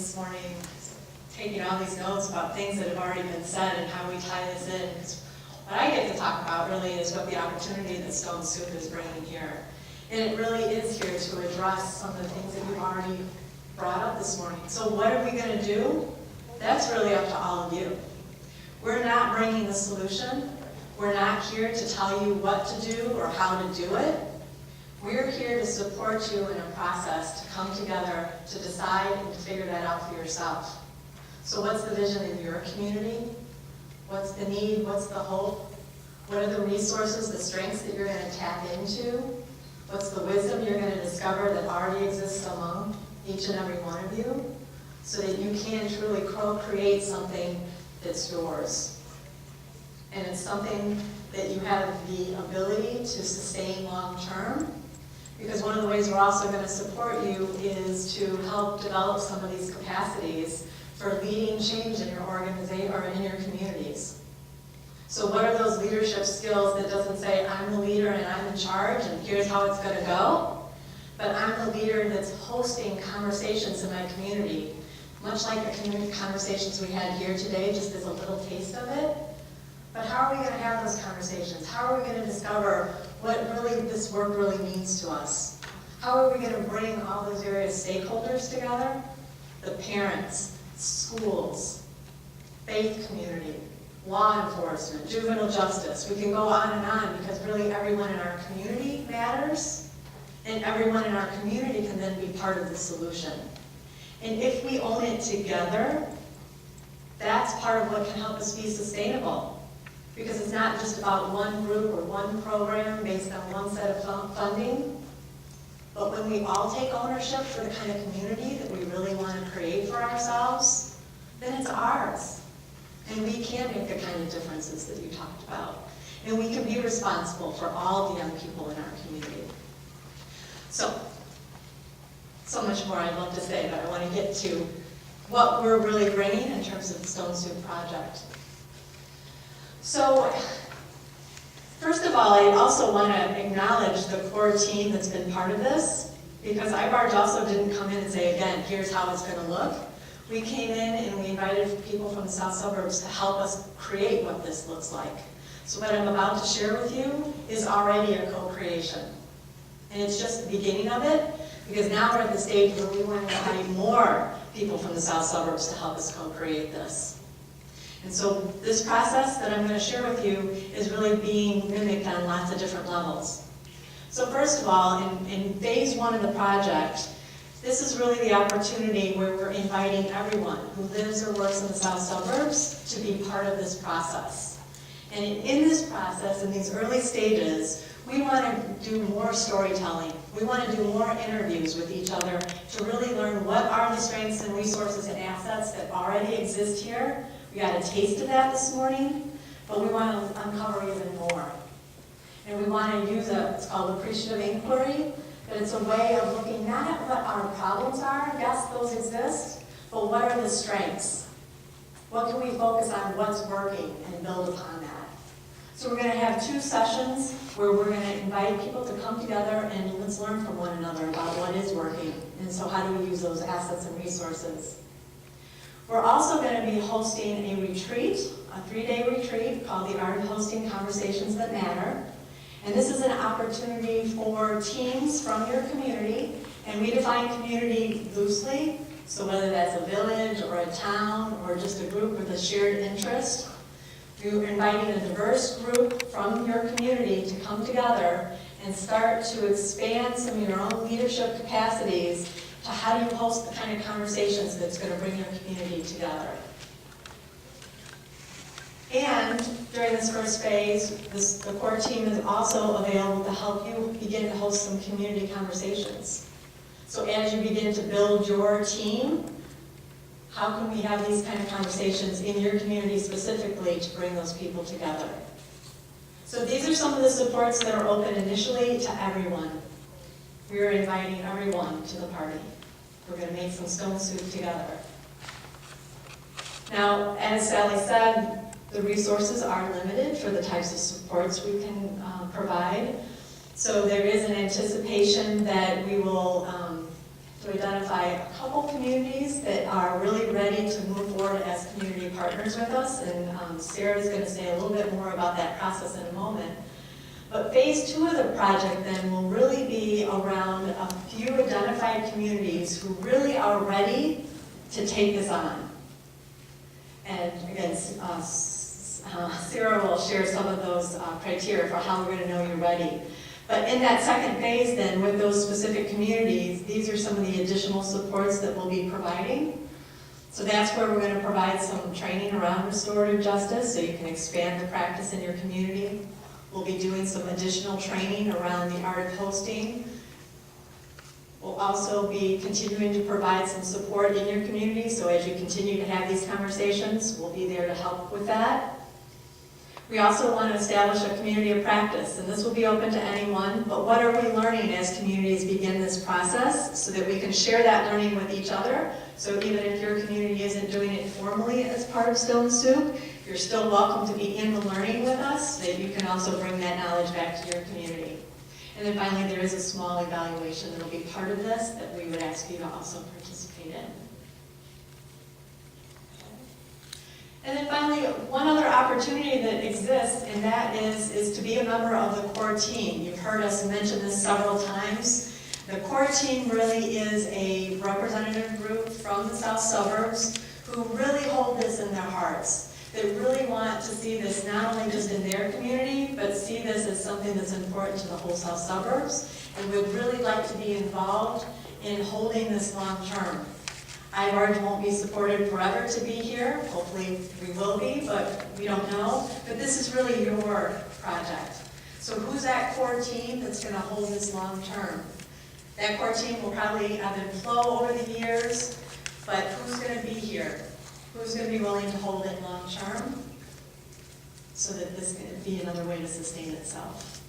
this morning taking all these notes about things that have already been said and how we tie this in. 'Cause what I get to talk about really is what the opportunity that Stone Soup is bringing here. And it really is here to address some of the things that you've already brought up this morning. So what are we going to do? That's really up to all of you. We're not bringing the solution. We're not here to tell you what to do or how to do it. We're here to support you in a process to come together to decide and to figure that out for yourself. So what's the vision in your community? What's the need? What's the hope? What are the resources, the strengths that you're going to tap into? What's the wisdom you're going to discover that already exists among each and every one of you so that you can truly co-create something that's yours? And it's something that you have the ability to sustain long term. Because one of the ways we're also going to support you is to help develop some of these capacities for leading change in your organization or in your communities. So what are those leadership skills that doesn't say, I'm the leader and I'm in charge and here's how it's going to go, but I'm the leader that's hosting conversations in my community, much like the community conversations we had here today, just as a little taste of it. But how are we going to have those conversations? How are we going to discover what really this work really means to us? How are we going to bring all those various stakeholders together? The parents, schools, faith community, law enforcement, juvenile justice. We can go on and on because really everyone in our community matters, and everyone in our community can then be part of the solution. And if we own it together, that's part of what can help us be sustainable. Because it's not just about one group or one program based on one set of funding, but when we all take ownership for the kind of community that we really want to create for ourselves, then it's ours. And we can make the kind of differences that you talked about. And we can be responsible for all the young people in our community. So much more I'd love to say, but I want to get to what we're really bringing in terms of the Stone Soup Project. So, first of all, I also want to acknowledge the core team that's been part of this, because iBarge also didn't come in and say, again, here's how it's going to look. We came in and we invited people from the south suburbs to help us create what this looks like. So what I'm about to share with you is already a co-creation. And it's just the beginning of it, because now we're at the stage where we want to invite more people from the south suburbs to help us co-create this. And so this process that I'm going to share with you is really being mimicked on lots of different levels. So first of all, in phase one of the project, this is really the opportunity where we're inviting everyone who lives or works in the south suburbs to be part of this process. And in this process, in these early stages, we want to do more storytelling. We want to do more interviews with each other to really learn what are the strengths and resources and assets that already exist here. We got a taste of that this morning, but we want to uncover even more. And we want to use it's called appreciative inquiry, but it's a way of looking not at what our problems are, yes, those exist, but what are the strengths? What can we focus on what's working and build upon that? So we're going to have 2 sessions where we're going to invite people to come together and let's learn from one another about what is working. And so how do we use those assets and resources? We're also going to be hosting a retreat, a 3-day retreat called the Art of Hosting Conversations That Matter. And this is an opportunity for teams from your community, and we define community loosely, so whether that's a village or a town or just a group with a shared interest. We're inviting a diverse group from your community to come together and start to expand some of your own leadership capacities to how do you host the kind of conversations that's going to bring your community together. And during this first phase, the core team is also available to help you begin to host some community conversations. So as you begin to build your team, how can we have these kind of conversations in your community specifically to bring those people together? So these are some of the supports that are open initially to everyone. We are inviting everyone to the party. We're going to make some Stone Soup together. Now, as Sally said, the resources are limited for the types of supports we can provide. So there is an anticipation that we will to identify a couple communities that are really ready to move forward as community partners with us, and Sarah's going to say a little bit more about that process in a moment. But phase 2 of the project then will really be around a few identified communities who really are ready to take this on. And again, Sarah will share some of those criteria for how we're going to know you're ready. But in that second phase then, with those specific communities, these are some of the additional supports that we'll be providing. So that's where we're going to provide some training around restorative justice so you can expand the practice in your community. We'll be doing some additional training around the art of hosting. We'll also be continuing to provide some support in your community, so as you continue to have these conversations, we'll be there to help with that. We also want to establish a community of practice, and this will be open to anyone, but what are we learning as communities begin this process so that we can share that learning with each other? So even if your community isn't doing it formally as part of Stone Soup, you're still welcome to be in the learning with us, so that you can also bring that knowledge back to your community. And then finally, there is a small evaluation that will be part of this that we would ask you to also participate in. And then finally, one other opportunity that exists, and that is to be a member of the core team. You've heard us mention this several times. The core team really is a representative group from the south suburbs who really hold this in their hearts. They really want to see this not only just in their community, but see this as something that's important to the whole south suburbs, and would really like to be involved in holding this long term. iBarge won't be supported forever to be here. Hopefully we will be, but we don't know. But this is really your project. So who's that core team that's going to hold this long term? That core team will probably ebb and flow over the years, but who's going to be here? Who's going to be willing to hold it long term so that this can be another way to sustain itself?